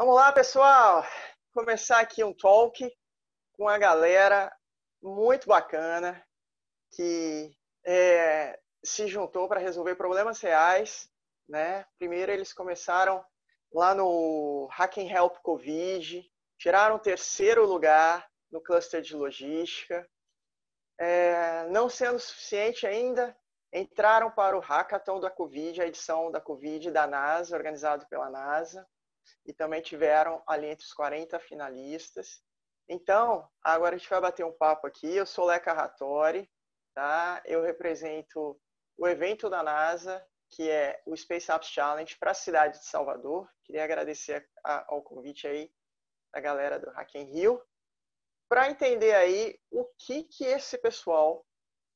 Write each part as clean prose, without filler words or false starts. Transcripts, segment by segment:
Vamos lá, pessoal! Começar aqui um talk com a galera muito bacana que se juntou para resolver problemas reais, né? Primeiro eles começaram lá no Hack and Help Covid, tiraram o terceiro lugar no cluster de logística. Não sendo suficiente ainda, entraram para o Hackathon da Covid, a edição da Covid da NASA, organizado pela NASA, e também tiveram ali entre os 40 finalistas. Então, agora a gente vai bater um papo aqui. Eu sou Leca Rattori, tá? Eu represento o evento da NASA, que é o Space Apps Challenge para a cidade de Salvador. Queria agradecer ao convite aí da galera do Hack in Rio, para entender aí o que esse pessoal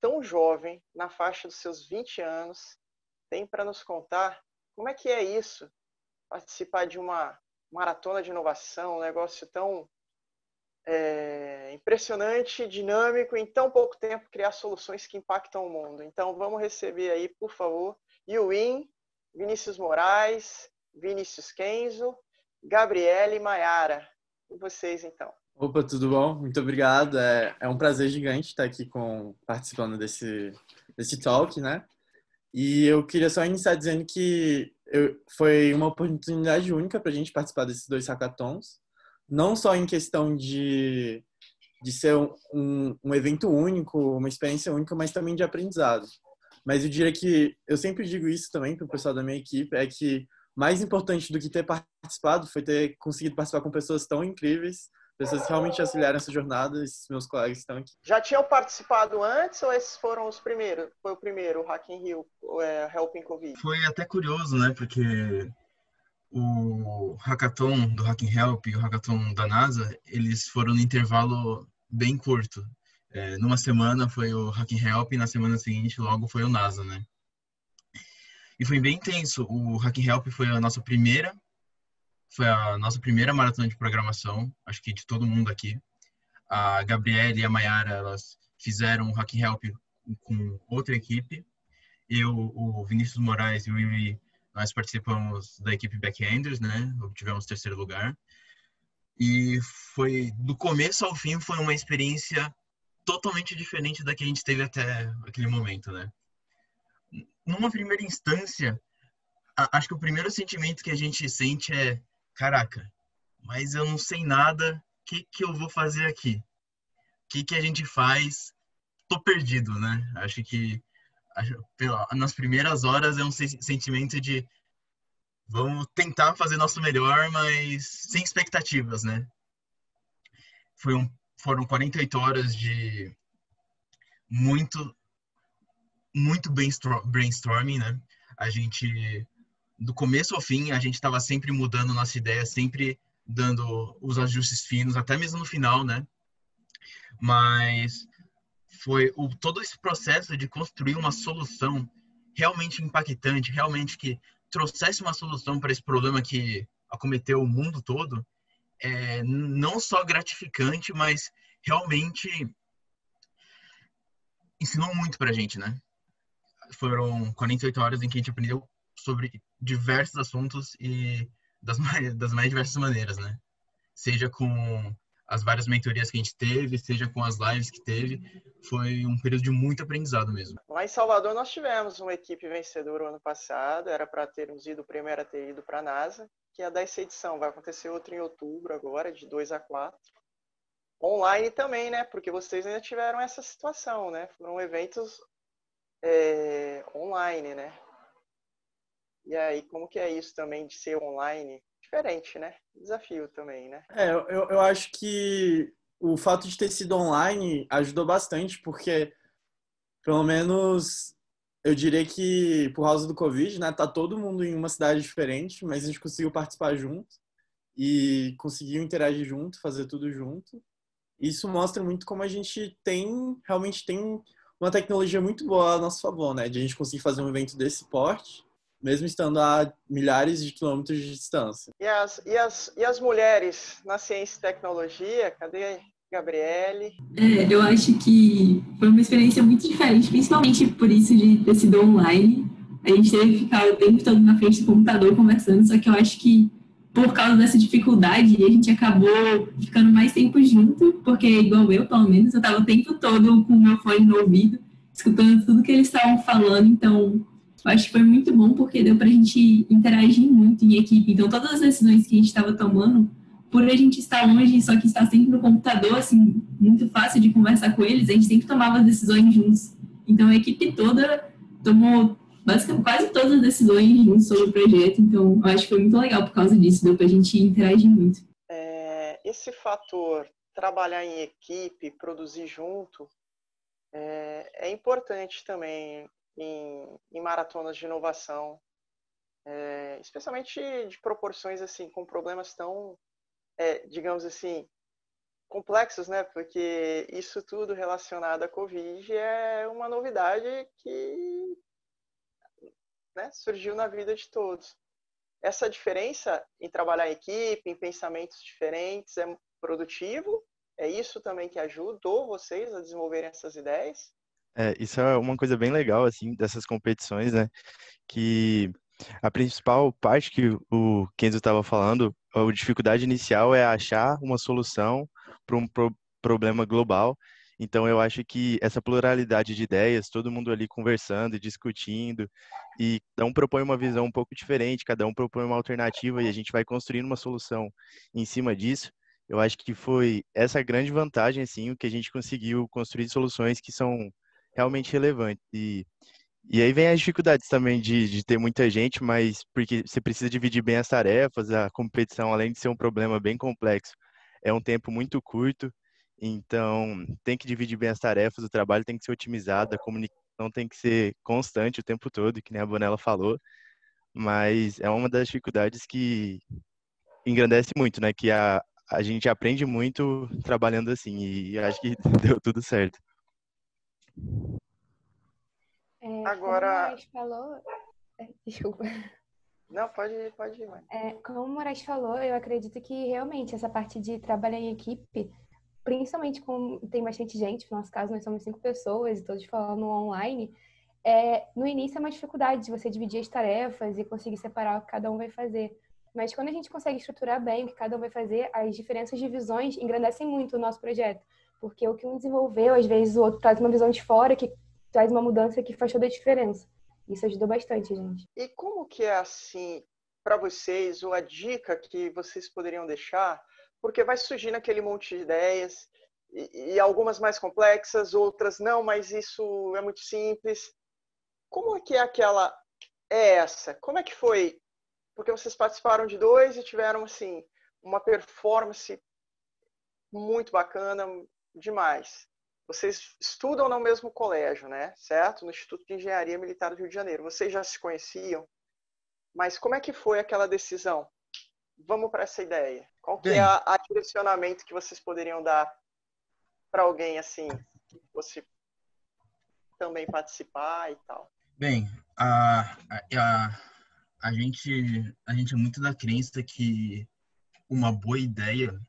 tão jovem, na faixa dos seus 20 anos, tem para nos contar. Como é que é isso? Participar de uma maratona de inovação, um negócio tão impressionante, dinâmico, em tão pouco tempo criar soluções que impactam o mundo. Então vamos receber aí, por favor, Yuin, Vinícius Moraes, Vinícius Kenzo, Gabriele e Maiara. Com vocês, então. Opa, tudo bom? Muito obrigado. É um prazer gigante estar aqui participando desse talk, né? E eu queria só iniciar dizendo que foi uma oportunidade única para a gente participar desses 2 hackathons. Não só em questão de ser um evento único, uma experiência única, mas também de aprendizado. Mas eu diria que, eu sempre digo isso também para o pessoal da minha equipe, é que mais importante do que ter participado foi ter conseguido participar com pessoas tão incríveis, pessoas que realmente auxiliaram essa jornada, esses meus colegas que estão aqui. Já tinham participado antes ou esses foram os primeiros? Foi o primeiro, o Hack in Rio, Helping Covid? Foi até curioso, né? Porque o hackathon do Hack in Help e o hackathon da NASA, eles foram no intervalo bem curto. Numa semana foi o Hack in Help e na semana seguinte logo foi o NASA, né? E foi bem intenso. O Hack in Help foi a nossa primeira maratona de programação, acho que de todo mundo aqui. A Gabriele e a Maiara, elas fizeram o Hack in Help com outra equipe. Eu, o Vinícius Moraes e o Yui, nós participamos da equipe Backenders, né? Obtivemos 3º lugar. E foi, do começo ao fim, foi uma experiência totalmente diferente da que a gente teve até aquele momento, né? Numa primeira instância, acho que o primeiro sentimento que a gente sente é: caraca, mas eu não sei nada, o que eu vou fazer aqui? O que a gente faz? Tô perdido, né? Acho que nas primeiras horas é um sentimento de vamos tentar fazer nosso melhor, mas sem expectativas, né? Foram 48 horas de muito brainstorming, né? A gente, do começo ao fim, a gente estava sempre mudando nossa ideia, sempre dando os ajustes finos, até mesmo no final, né? Mas foi todo esse processo de construir uma solução realmente impactante, realmente que trouxesse uma solução para esse problema que acometeu o mundo todo, não só gratificante, mas realmente ensinou muito para a gente, né? Foram 48 horas em que a gente aprendeu sobre diversos assuntos e das mais diversas maneiras, né? Seja com as várias mentorias que a gente teve, seja com as lives que teve, foi um período de muito aprendizado mesmo. Lá em Salvador nós tivemos uma equipe vencedora ano passado, era para termos ido, o primeiro a ter ido para a NASA, que é dessa edição, vai acontecer outra em outubro agora, de 2 a 4. Online também, né? Porque vocês ainda tiveram essa situação, né? Foram eventos online, né? E aí, como que é isso também de ser online? Diferente, né? Desafio também, né? Eu acho que o fato de ter sido online ajudou bastante, porque, pelo menos, eu diria que, por causa do Covid, né? Tá todo mundo em uma cidade diferente, mas a gente conseguiu participar junto e conseguiu interagir junto, fazer tudo junto. Isso mostra muito como a gente realmente tem uma tecnologia muito boa a nosso favor, né? De a gente conseguir fazer um evento desse porte, mesmo estando a milhares de quilômetros de distância. E as mulheres na ciência e tecnologia? Cadê Gabriele? Eu acho que foi uma experiência muito diferente, principalmente por isso de ter sido online. A gente teve que ficar o tempo todo na frente do computador conversando, só que eu acho que por causa dessa dificuldade, a gente acabou ficando mais tempo junto, porque igual eu, pelo menos, eu estava o tempo todo com o meu fone no ouvido, escutando tudo que eles estavam falando, então eu acho que foi muito bom, porque deu para a gente interagir muito em equipe. Então, todas as decisões que a gente estava tomando, por a gente estar longe, só que estar sempre no computador, assim, muito fácil de conversar com eles, a gente sempre tomava as decisões juntos. Então, a equipe toda tomou basicamente quase todas as decisões juntos sobre o projeto. Então, eu acho que foi muito legal por causa disso, deu para a gente interagir muito. Esse fator, trabalhar em equipe, produzir junto, é importante também em maratonas de inovação, especialmente de proporções assim, com problemas tão, digamos assim, complexos, né? Porque isso tudo relacionado à Covid é uma novidade que, né, surgiu na vida de todos. Essa diferença em trabalhar em equipe, em pensamentos diferentes, é produtivo? É isso também que ajudou vocês a desenvolverem essas ideias? Isso é uma coisa bem legal, assim, dessas competições, né? Que a principal parte que o Kenzo estava falando, a dificuldade inicial é achar uma solução para um problema global. Então, eu acho que essa pluralidade de ideias, todo mundo ali conversando e discutindo, e cada um propõe uma visão um pouco diferente, cada um propõe uma alternativa e a gente vai construindo uma solução em cima disso. Eu acho que foi essa grande vantagem, assim, o que a gente conseguiu construir soluções que são realmente relevantes. E aí vem as dificuldades também de ter muita gente, mas porque você precisa dividir bem as tarefas, a competição, além de ser um problema bem complexo, é um tempo muito curto, então tem que dividir bem as tarefas, o trabalho tem que ser otimizado, a comunicação tem que ser constante o tempo todo, que nem a Bonella falou, mas é uma das dificuldades que engrandece muito, né? Que a gente aprende muito trabalhando assim, e acho que deu tudo certo. Como o Agora, Moraes falou, desculpa. não, pode ir, mãe. Como o Moraes falou, eu acredito que realmente essa parte de trabalhar em equipe, principalmente quando tem bastante gente, no nosso caso nós somos 5 pessoas e todos falando online, no início é uma dificuldade de você dividir as tarefas e conseguir separar o que cada um vai fazer. Mas quando a gente consegue estruturar bem o que cada um vai fazer, as diferenças de visões engrandecem muito o nosso projeto. Porque o que um desenvolveu, às vezes o outro traz uma visão de fora que traz uma mudança que faz toda a diferença. Isso ajudou bastante, gente. E como que é assim para vocês, ou a dica que vocês poderiam deixar? Porque vai surgindo aquele monte de ideias, e algumas mais complexas, outras não, mas isso é muito simples. Como é que essa? Como é que foi? Porque vocês participaram de 2 e tiveram assim uma performance muito bacana, demais. Vocês estudam no mesmo colégio, né? Certo? No Instituto de Engenharia Militar do Rio de Janeiro. Vocês já se conheciam? Mas como é que foi aquela decisão? Vamos para essa ideia. Qual que é a direcionamento que vocês poderiam dar para alguém assim, que fosse também participar e tal? Bem, a gente é muito da crença que uma boa ideia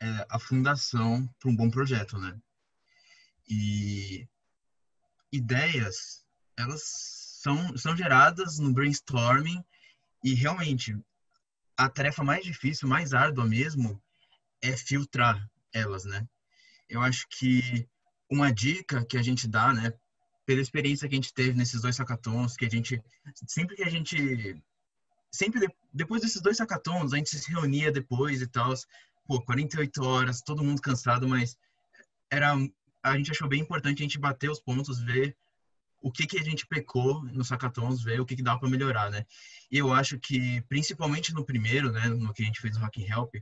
é a fundação para um bom projeto, né? E ideias, elas são geradas no brainstorming e realmente a tarefa mais difícil, mais árdua mesmo, é filtrar elas, né? Eu acho que uma dica que a gente dá, né, pela experiência que a gente teve nesses 2 hackathons, que a gente depois desses 2 hackathons, a gente se reunia depois e tal, 48 horas, todo mundo cansado, mas a gente achou bem importante a gente bater os pontos, ver o que a gente pecou nos hackathons, ver o que dava para melhorar, né? E eu acho que, principalmente no primeiro, né, no que a gente fez no Hacking Help,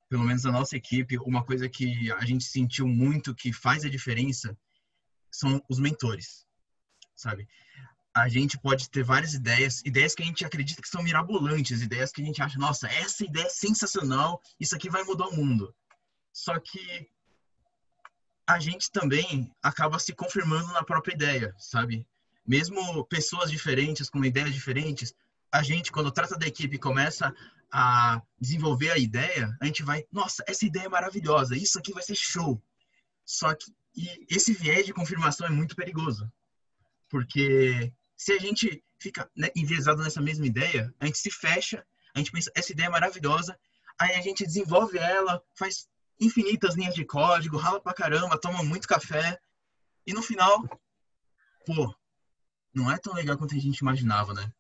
pelo menos na nossa equipe, uma coisa que a gente sentiu muito que faz a diferença são os mentores, sabe? A gente pode ter várias ideias que a gente acredita que são mirabolantes, ideias que a gente acha, nossa, essa ideia é sensacional, isso aqui vai mudar o mundo. Só que a gente também acaba se confirmando na própria ideia, sabe? Mesmo pessoas diferentes, com ideias diferentes, a gente, quando trata da equipe e começa a desenvolver a ideia, a gente vai, nossa, essa ideia é maravilhosa, isso aqui vai ser show. Só que esse viés de confirmação é muito perigoso, porque se a gente fica, né, enviesado nessa mesma ideia, a gente se fecha, a gente pensa, essa ideia é maravilhosa, aí a gente desenvolve ela, faz infinitas linhas de código, rala pra caramba, toma muito café, e no final, pô, não é tão legal quanto a gente imaginava, né?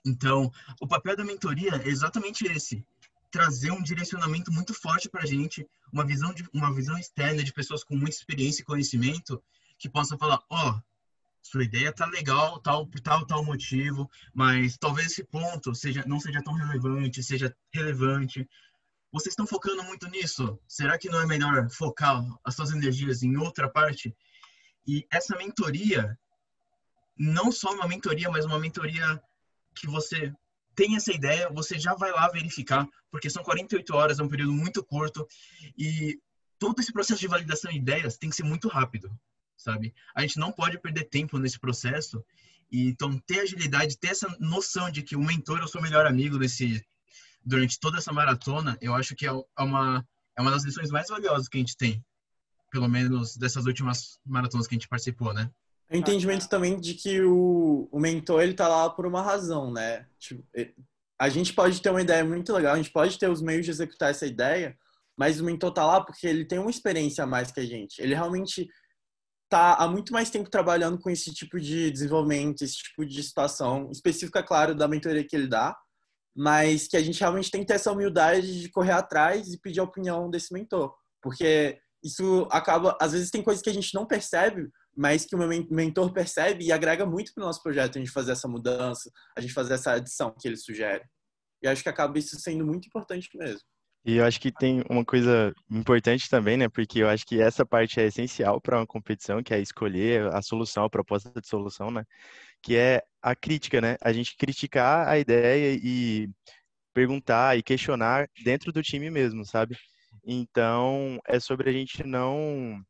Então, o papel da mentoria é exatamente esse, trazer um direcionamento muito forte pra gente, uma visão externa de pessoas com muita experiência e conhecimento, que possam falar, ó, sua ideia tá legal, tal, por tal motivo, mas talvez esse ponto não seja tão relevante, seja relevante. Vocês estão focando muito nisso? Será que não é melhor focar as suas energias em outra parte? E essa mentoria, não só uma mentoria, mas uma mentoria que você tem essa ideia, você já vai lá verificar, porque são 48 horas, é um período muito curto, e todo esse processo de validação de ideias tem que ser muito rápido, sabe? A gente não pode perder tempo nesse processo, e então ter agilidade, ter essa noção de que o mentor é o seu melhor amigo durante toda essa maratona, eu acho que é uma das lições mais valiosas que a gente tem, pelo menos dessas últimas maratonas que a gente participou, né? O entendimento também de que o mentor, ele tá lá por uma razão, né? Tipo, a gente pode ter uma ideia muito legal, a gente pode ter os meios de executar essa ideia, mas o mentor tá lá porque ele tem uma experiência a mais que a gente. Ele realmente tá há muito mais tempo trabalhando com esse tipo de desenvolvimento, esse tipo de situação específica, claro, da mentoria que ele dá, mas que a gente realmente tem que ter essa humildade de correr atrás e pedir a opinião desse mentor, porque isso acaba, às vezes tem coisas que a gente não percebe, mas que o meu mentor percebe e agrega muito para o nosso projeto a gente fazer essa mudança, a gente fazer essa adição que ele sugere. E acho que acaba isso sendo muito importante mesmo. E eu acho que tem uma coisa importante também, né? Porque eu acho que essa parte é essencial para uma competição, que é escolher a solução, a proposta de solução, né? Que é a crítica, né? A gente criticar a ideia e perguntar e questionar dentro do time mesmo, sabe? Então, é sobre a gente não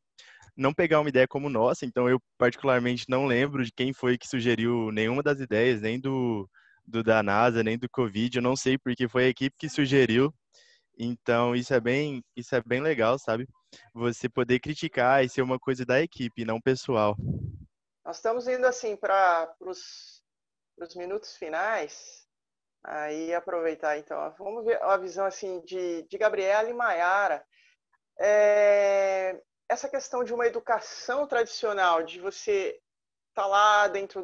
pegar uma ideia como nossa. Então, eu particularmente não lembro de quem foi que sugeriu nenhuma das ideias, nem do da NASA, nem do Covid. Eu não sei porque foi a equipe que sugeriu. Então, isso é bem legal, sabe? Você poder criticar e ser uma coisa da equipe, não pessoal. Nós estamos indo assim para os minutos finais. Aí aproveitar então. Vamos ver a visão assim de Gabriela e Maiara. Essa questão de uma educação tradicional, de você estar lá dentro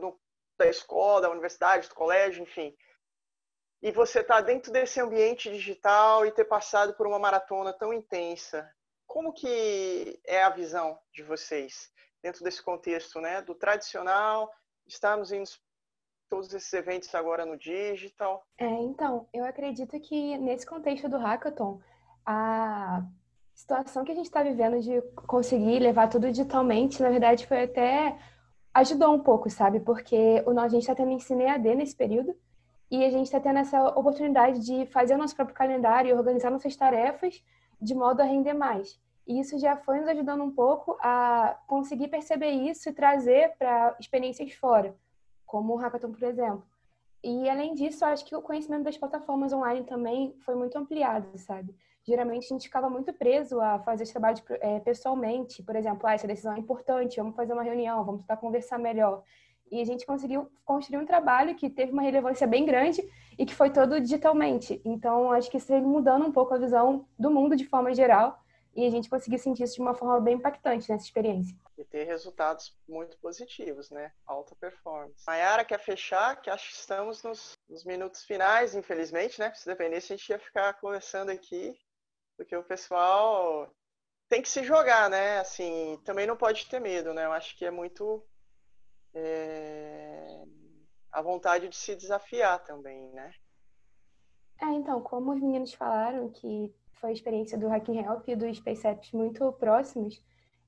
da escola, da universidade, do colégio, enfim, e você estar dentro desse ambiente digital e ter passado por uma maratona tão intensa. Como que é a visão de vocês dentro desse contexto, né, do tradicional, estamos indo todos esses eventos agora no digital? Então, eu acredito que nesse contexto do hackathon, a situação que a gente está vivendo de conseguir levar tudo digitalmente, na verdade, foi até ajudou um pouco, sabe? Porque a gente está tendo ensino EAD nesse período e a gente está tendo essa oportunidade de fazer o nosso próprio calendário e organizar nossas tarefas de modo a render mais. E isso já foi nos ajudando um pouco a conseguir perceber isso e trazer para experiências fora, como o hackathon, por exemplo. E, além disso, eu acho que o conhecimento das plataformas online também foi muito ampliado, sabe? Geralmente, a gente ficava muito preso a fazer os trabalhos pessoalmente. Por exemplo, essa decisão é importante, vamos fazer uma reunião, vamos tentar conversar melhor. E a gente conseguiu construir um trabalho que teve uma relevância bem grande e que foi todo digitalmente. Então, acho que isso vem mudando um pouco a visão do mundo de forma geral e a gente conseguiu sentir isso de uma forma bem impactante nessa experiência. E ter resultados muito positivos, né? Alta performance. Maiara, quer fechar? Que acho que estamos nos minutos finais, infelizmente, né? Se dependesse, a gente ia ficar conversando aqui, porque o pessoal tem que se jogar, né? Assim, também não pode ter medo, né? Eu acho que é muito a vontade de se desafiar também, né? Então, como os meninos falaram que foi a experiência do Hacking Help e do Space Apps muito próximos,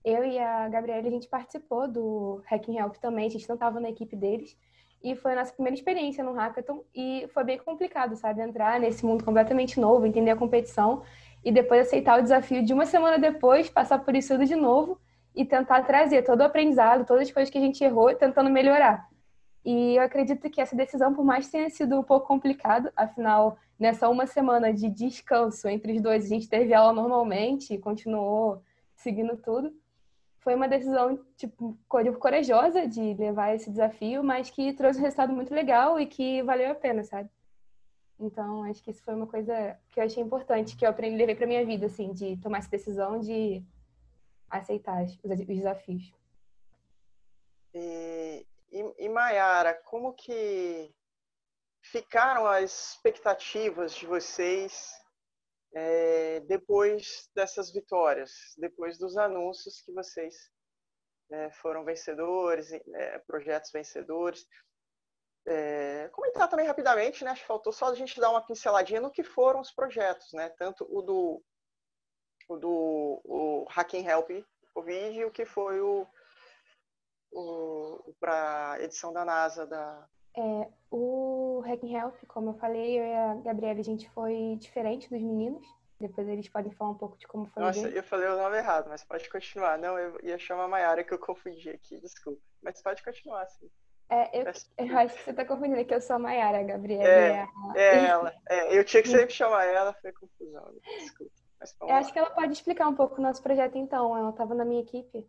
eu e a Gabriela, a gente participou do Hacking Help também, a gente não estava na equipe deles, e foi a nossa primeira experiência no Hackathon, e foi bem complicado, sabe, entrar nesse mundo completamente novo, entender a competição, e depois aceitar o desafio de uma semana depois, passar por isso tudo de novo, e tentar trazer todo o aprendizado, todas as coisas que a gente errou, tentando melhorar. E eu acredito que essa decisão, por mais que tenha sido um pouco complicado, afinal, nessa uma semana de descanso entre os dois, a gente teve aula normalmente e continuou seguindo tudo. Foi uma decisão, tipo, corajosa de levar esse desafio, mas que trouxe um resultado muito legal e que valeu a pena, sabe? Então, acho que isso foi uma coisa que eu achei importante, que eu aprendi, levei para minha vida, assim, de tomar essa decisão de aceitar os desafios. E Mayara, como que ficaram as expectativas de vocês depois dessas vitórias, depois dos anúncios que vocês foram vencedores, projetos vencedores? Comentar também rapidamente, né? Acho que faltou só a gente dar uma pinceladinha no que foram os projetos, né? Tanto o do Hacking Help Covid e o que foi para a edição da NASA. O Hacking Help, como eu falei, eu e a Gabriela, a gente foi diferente dos meninos. Depois eles podem falar um pouco de como foi Nossa, o dele. eu falei o nome errado, mas pode continuar. Não, eu ia chamar a Mayara que eu confundi aqui, desculpa. Mas pode continuar, sim. Eu acho que você está confundindo, que eu sou a Mayara, a Gabriela ela. Eu tinha que sempre chamar ela, foi confusão. Desculpa. Mas eu acho que ela pode explicar um pouco o nosso projeto, então. Ela estava na minha equipe.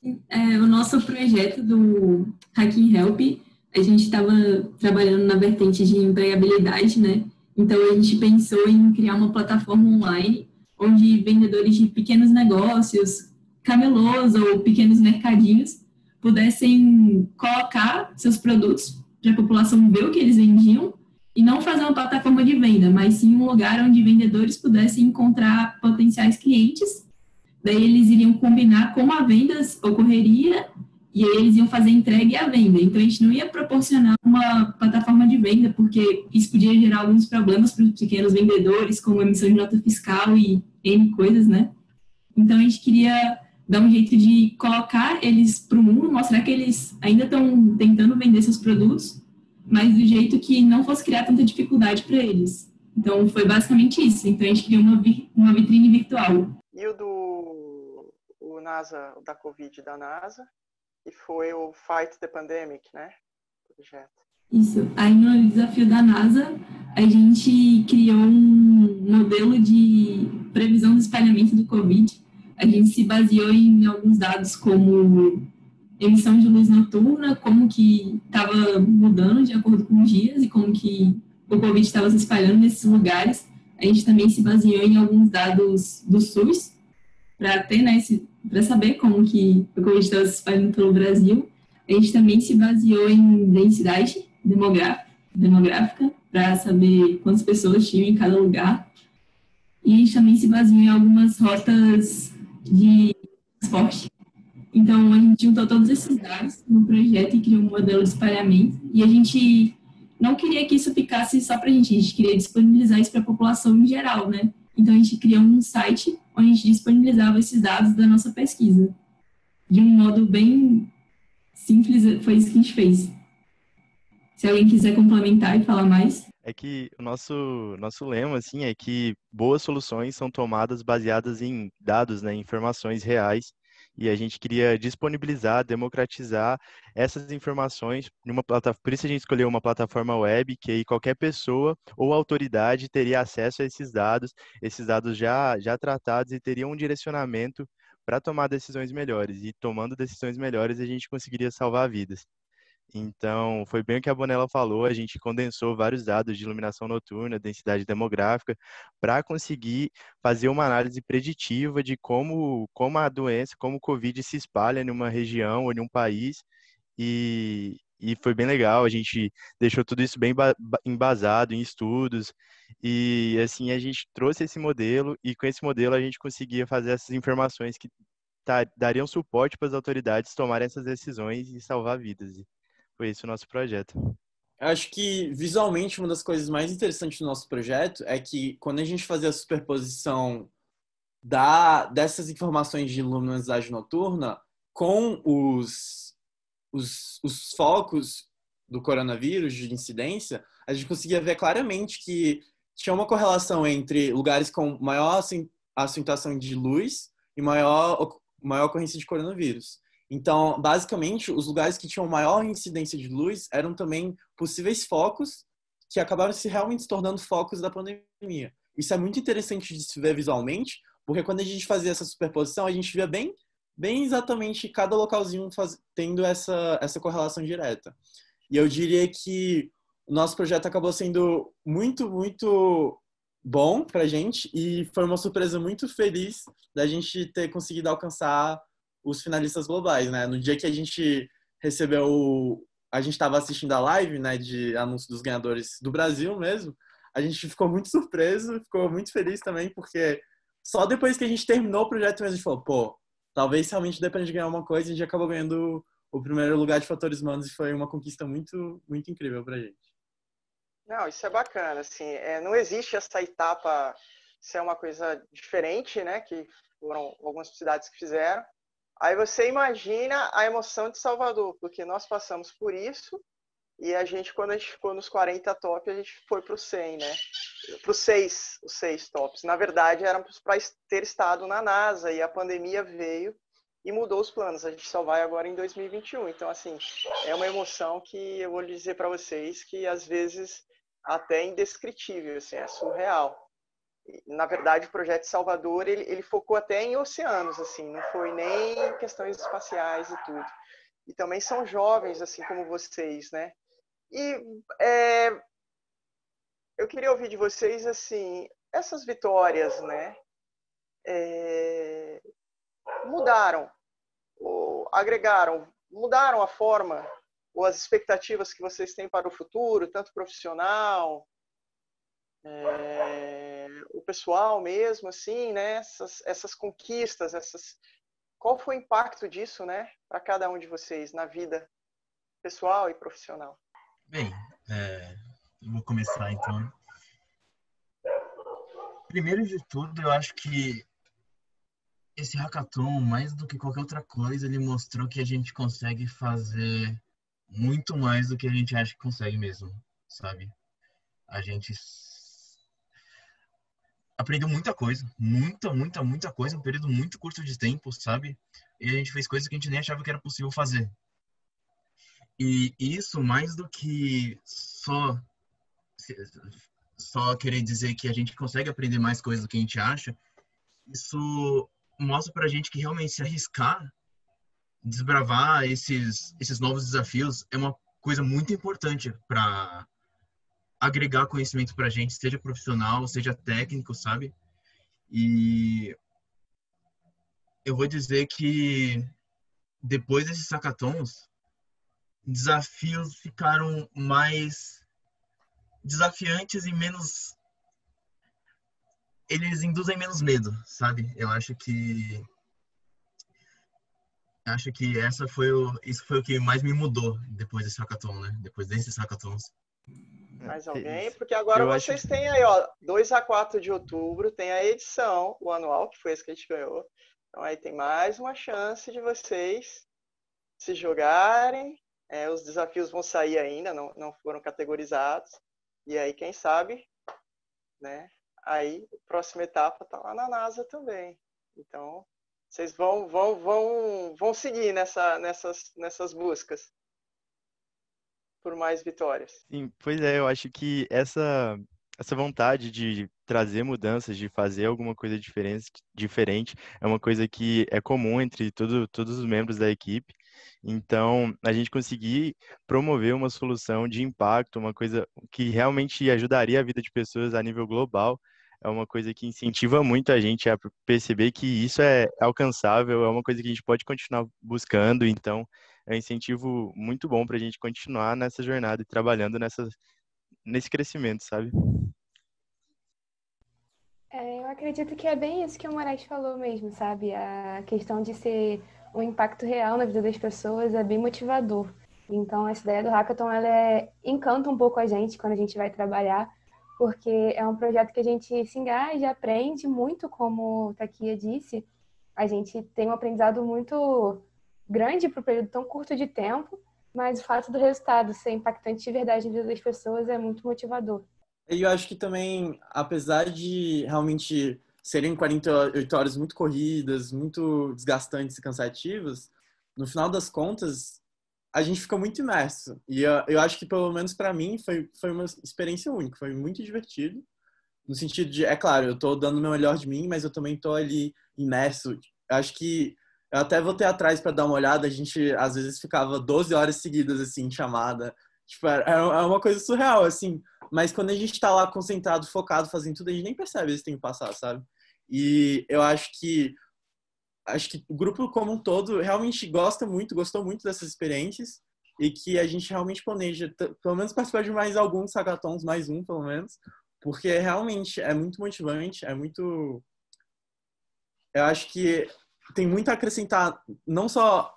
O nosso projeto do Hacking Help, a gente estava trabalhando na vertente de empregabilidade, né? Então, a gente pensou em criar uma plataforma online onde vendedores de pequenos negócios, camelôs ou pequenos mercadinhos pudessem colocar seus produtos para a população ver o que eles vendiam e não fazer uma plataforma de venda, mas sim um lugar onde vendedores pudessem encontrar potenciais clientes. Daí eles iriam combinar como a venda ocorreria e aí eles iam fazer entrega e a venda. Então, a gente não ia proporcionar uma plataforma de venda, porque isso podia gerar alguns problemas para os pequenos vendedores, como emissão de nota fiscal e N coisas, né? Então, a gente queria dar um jeito de colocar eles para o mundo, mostrar que eles ainda estão tentando vender seus produtos, mas do jeito que não fosse criar tanta dificuldade para eles. Então, foi basicamente isso. Então, a gente criou uma vitrine virtual. E o NASA, da Covid da NASA, e foi o Fight the Pandemic, né? O projeto. Isso. Aí, no desafio da NASA, a gente criou um modelo de previsão do espalhamento do Covid. A gente se baseou em alguns dados como emissão de luz noturna, como que estava mudando de acordo com os dias e como que o Covid estava se espalhando nesses lugares. A gente também se baseou em alguns dados do SUS para ter, né, para saber como que o Covid estava se espalhando pelo Brasil. A gente também se baseou em densidade demográfica para saber quantas pessoas tinham em cada lugar. E a gente também se baseou em algumas rotas de transporte. Então, a gente juntou todos esses dados no projeto e criou um modelo de espalhamento. E a gente não queria que isso ficasse só para a gente queria disponibilizar isso para a população em geral, né? Então, a gente criou um site onde a gente disponibilizava esses dados da nossa pesquisa. De um modo bem simples, foi isso que a gente fez. Se alguém quiser complementar e falar mais. É que o nosso lema, assim, é que boas soluções são tomadas baseadas em dados, né, informações reais, e a gente queria disponibilizar, democratizar essas informações numa plataforma. Por isso a gente escolheu uma plataforma web, que aí qualquer pessoa ou autoridade teria acesso a esses dados já tratados e teria um direcionamento para tomar decisões melhores. E tomando decisões melhores, a gente conseguiria salvar vidas. Então, foi bem o que a Bonella falou, a gente condensou vários dados de iluminação noturna, densidade demográfica, para conseguir fazer uma análise preditiva de como a doença, como o Covid se espalha em uma região ou em um país, e foi bem legal, a gente deixou tudo isso bem embasado em estudos, e assim, a gente trouxe esse modelo, e com esse modelo a gente conseguia fazer essas informações que dariam suporte para as autoridades tomarem essas decisões e salvar vidas. Foi esse o nosso projeto. Eu acho que, visualmente, uma das coisas mais interessantes do nosso projeto é que, quando a gente fazia a superposição dessas informações de luminosidade noturna com os focos do coronavírus, de incidência, a gente conseguia ver claramente que tinha uma correlação entre lugares com maior acentuação de luz e maior ocorrência de coronavírus. Então, basicamente, os lugares que tinham maior incidência de luz eram também possíveis focos que acabaram realmente se tornando focos da pandemia. Isso é muito interessante de se ver visualmente, porque quando a gente fazia essa superposição, a gente via bem exatamente cada localzinho tendo essa correlação direta. E eu diria que o nosso projeto acabou sendo muito, muito bom pra gente e foi uma surpresa muito feliz da gente ter conseguido alcançar os finalistas globais, né? No dia que a gente recebeu, a gente estava assistindo a live, né, de anúncio dos ganhadores do Brasil mesmo, a gente ficou muito surpreso, ficou muito feliz também, porque só depois que a gente terminou o projeto mesmo, a gente falou, pô, talvez realmente dê pra gente ganhar uma coisa, e a gente acabou ganhando o primeiro lugar de fatores humanos e foi uma conquista muito, muito incrível pra gente. Não, isso é bacana, assim, não existe essa etapa ser uma coisa diferente, né, que foram algumas cidades que fizeram. Aí você imagina a emoção de Salvador, porque nós passamos por isso e quando a gente ficou nos 40 top, a gente foi para o 100, né? Para os seis tops. Na verdade, éramos para ter estado na NASA e a pandemia veio e mudou os planos. A gente só vai agora em 2021. Então, assim, é uma emoção que eu vou dizer para vocês que às vezes até é indescritível, assim, é surreal. Na verdade, o projeto Salvador, ele focou até em oceanos, assim, não foi nem em questões espaciais e tudo. E também são jovens, assim como vocês, né? E eu queria ouvir de vocês, assim, essas vitórias, né? Mudaram, ou agregaram, mudaram a forma ou as expectativas que vocês têm para o futuro, tanto profissional, o pessoal mesmo, assim, né? Essas conquistas, qual foi o impacto disso, né, para cada um de vocês na vida pessoal e profissional? Bem, eu vou começar então. Primeiro de tudo, eu acho que esse hackathon, mais do que qualquer outra coisa, ele mostrou que a gente consegue fazer muito mais do que a gente acha que consegue mesmo, sabe? A gente aprendeu muita coisa, muita coisa, em um período muito curto de tempo, sabe? E a gente fez coisas que a gente nem achava que era possível fazer. E isso, mais do que só querer dizer que a gente consegue aprender mais coisas do que a gente acha, isso mostra pra gente que realmente se arriscar, desbravar esses novos desafios é uma coisa muito importante para agregar conhecimento pra gente, seja profissional, seja técnico, sabe? E eu vou dizer que depois desses hackathons, desafios ficaram mais desafiantes e menos... Eles induzem menos medo, sabe? Eu acho que isso foi o que mais me mudou depois desse hackathon, né? Depois desses hackathons. Mais alguém? Porque agora Eu vocês acho... têm aí, ó, 2 a 4 de outubro, tem a edição, o anual, que foi esse que a gente ganhou. Então aí tem mais uma chance de vocês se jogarem. Os desafios vão sair ainda, não foram categorizados. E aí, quem sabe, né? Aí, a próxima etapa tá lá na NASA também. Então, vocês vão seguir nessas buscas por mais vitórias. Sim, pois é, eu acho que essa vontade de trazer mudanças, de fazer alguma coisa diferente, é uma coisa que é comum entre todos os membros da equipe. Então, a gente conseguir promover uma solução de impacto, uma coisa que realmente ajudaria a vida de pessoas a nível global, é uma coisa que incentiva muito a gente a perceber que isso é alcançável, é uma coisa que a gente pode continuar buscando. Então, é um incentivo muito bom para a gente continuar nessa jornada e trabalhando nesse crescimento, sabe? Eu acredito que é bem isso que o Moraes falou mesmo, sabe? A questão de ser um impacto real na vida das pessoas é bem motivador. Então, essa ideia do Hackathon, encanta um pouco a gente quando a gente vai trabalhar, porque é um projeto que a gente se engaja, aprende muito, como o Takia disse. A gente tem um aprendizado muito grande para um período tão curto de tempo, mas o fato do resultado ser impactante de verdade na vida das pessoas é muito motivador. E eu acho que também, apesar de realmente serem 48 horas muito corridas, muito desgastantes e cansativas, no final das contas, a gente fica muito imerso. E eu acho que, pelo menos para mim, foi uma experiência única, foi muito divertido. No sentido de, é claro, eu tô dando o meu melhor de mim, mas eu também tô ali imerso. Eu acho que eu até voltei atrás para dar uma olhada, a gente às vezes ficava 12 horas seguidas assim, em chamada, Tipo, é uma coisa surreal, assim. Mas quando a gente tá lá concentrado, focado, fazendo tudo, a gente nem percebe esse tempo passar, sabe? E eu acho que o grupo como um todo realmente gostou muito dessas experiências e que a gente realmente planeja, pelo menos participar de mais alguns hackathons, mais um pelo menos, porque realmente é muito motivante, é muito... Eu acho que tem muito a acrescentar, não só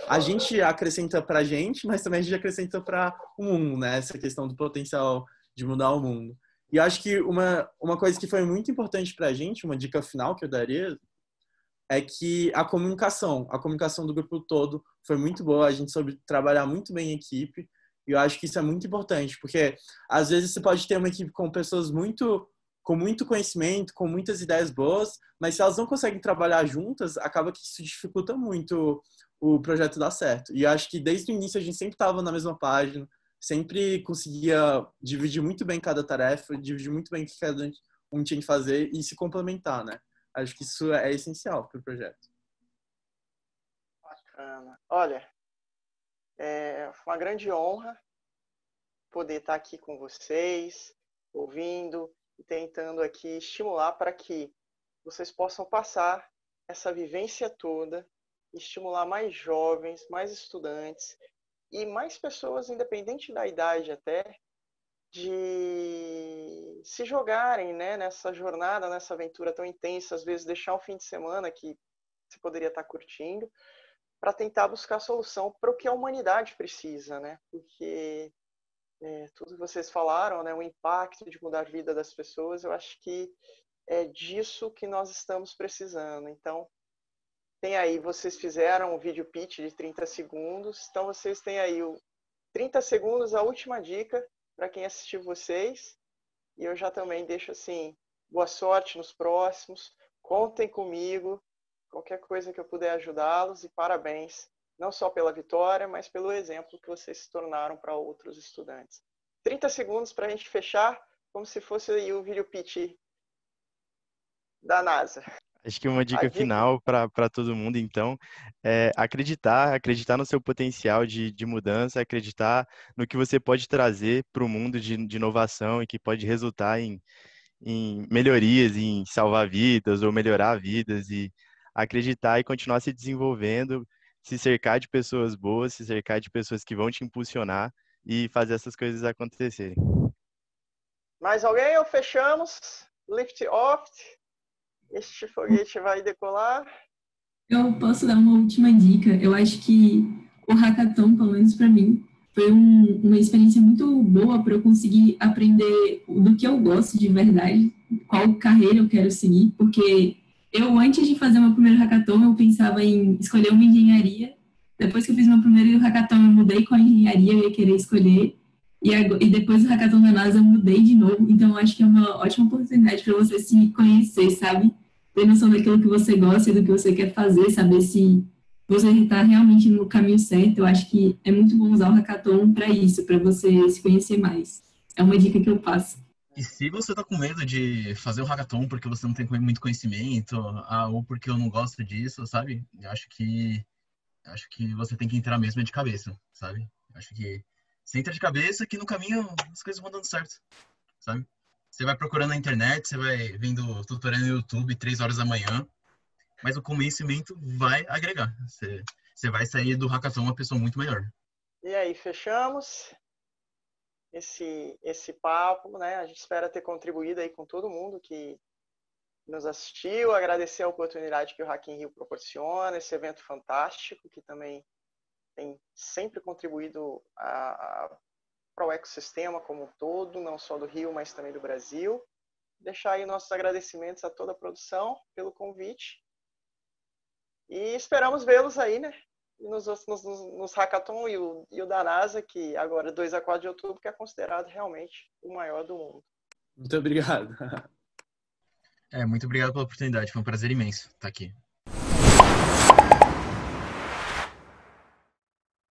a gente acrescenta pra gente, mas também a gente acrescenta para o mundo, né? Essa questão do potencial de mudar o mundo. E eu acho que uma coisa que foi muito importante pra gente, uma dica final que eu daria, é que a comunicação do grupo todo foi muito boa, a gente soube trabalhar muito bem em equipe, e eu acho que isso é muito importante, porque às vezes você pode ter uma equipe com pessoas com muito conhecimento, com muitas ideias boas, mas se elas não conseguem trabalhar juntas, acaba que isso dificulta muito o projeto dar certo. E eu acho que desde o início a gente sempre estava na mesma página, sempre conseguia dividir muito bem cada tarefa, dividir muito bem o que cada um tinha que fazer e se complementar, né? Acho que isso é essencial para o projeto. Bacana. Olha, foi uma grande honra poder estar aqui com vocês, ouvindo e tentando aqui estimular para que vocês possam passar essa vivência toda, estimular mais jovens, mais estudantes e mais pessoas, independente da idade até, de se jogarem, né, nessa jornada, nessa aventura tão intensa, às vezes deixar um fim de semana que você poderia estar curtindo, para tentar buscar solução para o que a humanidade precisa, né? Porque tudo que vocês falaram, né, o impacto de mudar a vida das pessoas, eu acho que é disso que nós estamos precisando. Então, tem aí, vocês fizeram um vídeo pitch de 30 segundos, então vocês têm aí o 30 segundos, a última dica para quem assistiu vocês. E eu já também deixo assim, boa sorte nos próximos, contem comigo, qualquer coisa que eu puder ajudá-los e parabéns, não só pela vitória, mas pelo exemplo que vocês se tornaram para outros estudantes. 30 segundos para a gente fechar, como se fosse aí o vídeo pitch da NASA. Acho que uma dica final para todo mundo, então, é acreditar no seu potencial de mudança, acreditar no que você pode trazer para o mundo de inovação e que pode resultar em melhorias, em salvar vidas ou melhorar vidas, e acreditar e continuar se desenvolvendo, se cercar de pessoas boas, se cercar de pessoas que vão te impulsionar e fazer essas coisas acontecerem. Mais alguém ou fechamos? Lift off. Este foguete vai decolar. Eu posso dar uma última dica. Eu acho que o hackathon, pelo menos para mim, foi uma experiência muito boa para eu conseguir aprender do que eu gosto de verdade, qual carreira eu quero seguir, porque eu, antes de fazer meu primeiro hackathon, eu pensava em escolher uma engenharia. Depois que eu fiz meu primeiro hackathon, eu mudei com a engenharia, eu ia querer escolher. E depois do hackathon da NASA, eu mudei de novo. Então, eu acho que é uma ótima oportunidade para você se conhecer, sabe? Ter noção daquilo que você gosta e do que você quer fazer, saber se você está realmente no caminho certo. Eu acho que é muito bom usar o hackathon para isso, para você se conhecer mais. É uma dica que eu passo. E se você tá com medo de fazer o hackathon porque você não tem muito conhecimento, ou porque eu não gosto disso, sabe? Eu acho que você tem que entrar mesmo de cabeça, sabe? Eu acho que você entra de cabeça que no caminho as coisas vão dando certo, sabe? Você vai procurando na internet, você vai vendo tutorial no YouTube 3 horas da manhã, mas o conhecimento vai agregar. Você vai sair do hackathon uma pessoa muito melhor. E aí, fechamos esse papo, né? A gente espera ter contribuído aí com todo mundo que nos assistiu, agradecer a oportunidade que o Hack in Rio proporciona, esse evento fantástico que também tem sempre contribuído para o ecossistema como um todo, não só do Rio, mas também do Brasil. Deixar aí nossos agradecimentos a toda a produção pelo convite. E esperamos vê-los aí, né? Nos hackathon e o da NASA, que agora 2 a 4 de outubro, que é considerado realmente o maior do mundo. Muito obrigado. Muito obrigado pela oportunidade. Foi um prazer imenso estar aqui.